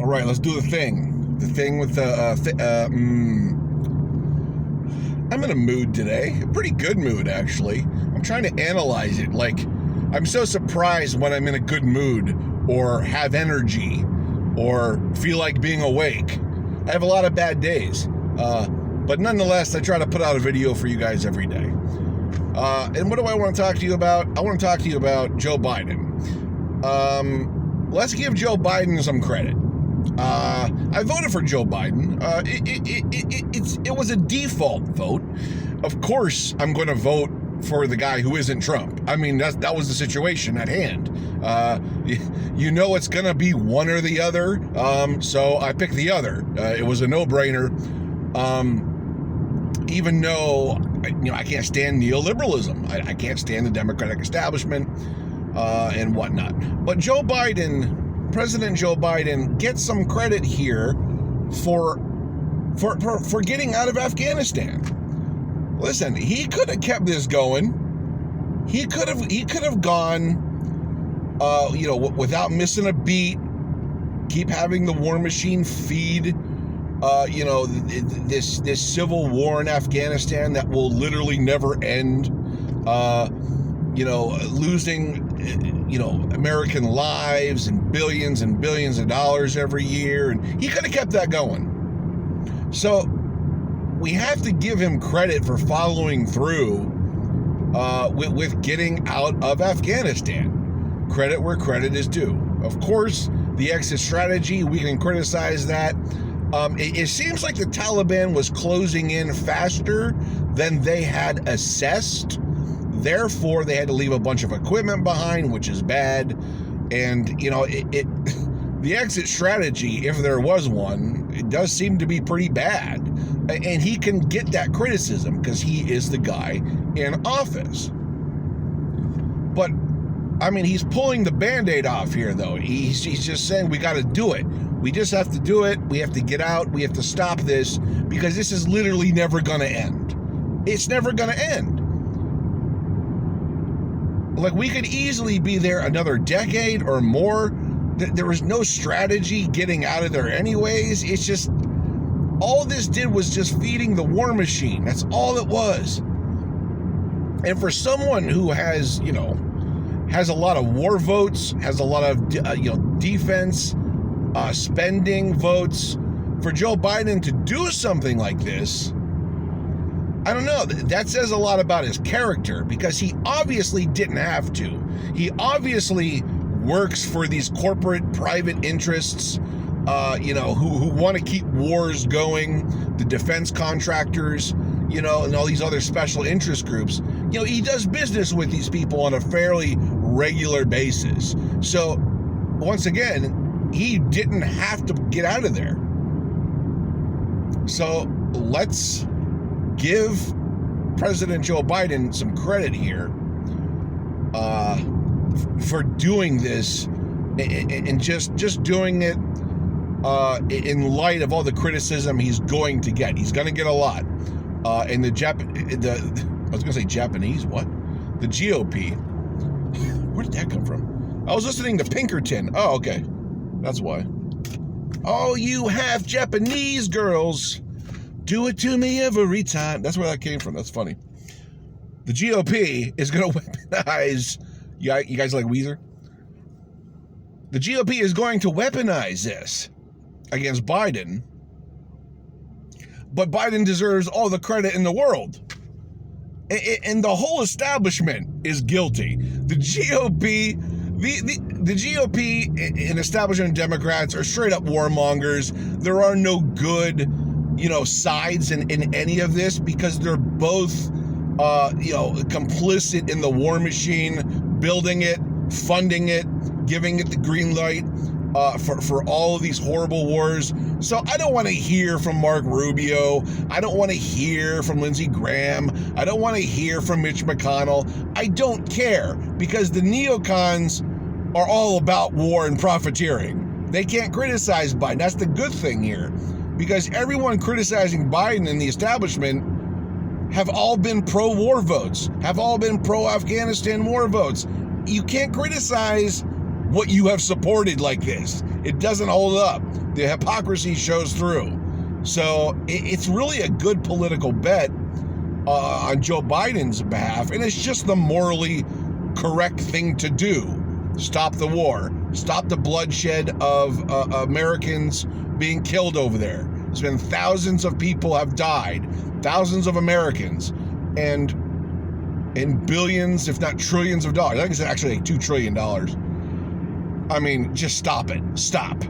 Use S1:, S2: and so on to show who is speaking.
S1: All right, let's do the thing. The thing with the, I'm in a mood today. A pretty good mood, actually. I'm trying to analyze it. Like, I'm so surprised when I'm in a good mood or have energy or feel like being awake. I have a lot of bad days. But nonetheless, I try to put out a video for you guys every day. And what do I want to talk to you about? I want to talk to you about Joe Biden. Let's give Joe Biden some credit. I voted for Joe Biden. It was a default vote. Of course, I'm going to vote for the guy who isn't Trump. I mean, that was the situation at hand. You know it's going to be one or the other, so I picked the other. It was a no-brainer. Even though, I can't stand neoliberalism. I can't stand the Democratic establishment and whatnot. But Joe Biden... President Joe Biden gets some credit here for getting out of Afghanistan. Listen, he could have kept this going. He could have gone, without missing a beat. Keep having the war machine feed, this civil war in Afghanistan that will literally never end. Losing, American lives and billions of dollars every year. And he could have kept that going. So we have to give him credit for following through with getting out of Afghanistan. Credit where credit is due. Of course, the exit strategy, we can criticize that. It seems like the Taliban was closing in faster than they had assessed. Therefore, they had to leave a bunch of equipment behind, which is bad. And, the exit strategy, if there was one, it does seem to be pretty bad. And he can get that criticism because he is the guy in office. But, he's pulling the Band-Aid off here, though. He's just saying we got to do it. We just have to do it. We have to get out. We have to stop this because this is literally never going to end. It's never going to end. Like, we could easily be there another decade or more. There was no strategy getting out of there anyways. It's just, all this did was just feeding the war machine. That's all it was. And for someone who has, has a lot of war votes, has a lot of, defense, spending votes, for Joe Biden to do something like this, I don't know. That says a lot about his character because he obviously didn't have to. He obviously works for these corporate private interests, who want to keep wars going, the defense contractors, and all these other special interest groups. He does business with these people on a fairly regular basis. So, once again, he didn't have to get out of there. So, let's give President Joe Biden some credit here for doing this and just doing it in light of all the criticism he's going to get. He's going to get a lot. And I was going to say Japanese, what? The GOP. Where did that come from? I was listening to Pinkerton. Oh, okay. That's why. Oh, you half Japanese girls. Do it to me every time. That's where that came from. That's funny. The GOP is going to weaponize... You guys like Weezer? The GOP is going to weaponize this against Biden. But Biden deserves all the credit in the world. And the whole establishment is guilty. The GOP... The GOP and establishment Democrats are straight up warmongers. There are no good... sides in any of this because they're both, complicit in the war machine, building it, funding it, giving it the green light for all of these horrible wars. So I don't want to hear from Mark Rubio. I don't want to hear from Lindsey Graham. I don't want to hear from Mitch McConnell. I don't care because the neocons are all about war and profiteering. They can't criticize Biden. That's the good thing here. Because everyone criticizing Biden and the establishment have all been pro-war votes, have all been pro-Afghanistan war votes. You can't criticize what you have supported like this. It doesn't hold up. The hypocrisy shows through. So it's really a good political bet on Joe Biden's behalf, and it's just the morally correct thing to do. Stop the war. Stop the bloodshed of Americans being killed over there. It's been thousands of people have died, thousands of Americans, and billions, if not trillions of dollars. I think it's actually like $2 trillion. I mean, just stop it. Stop.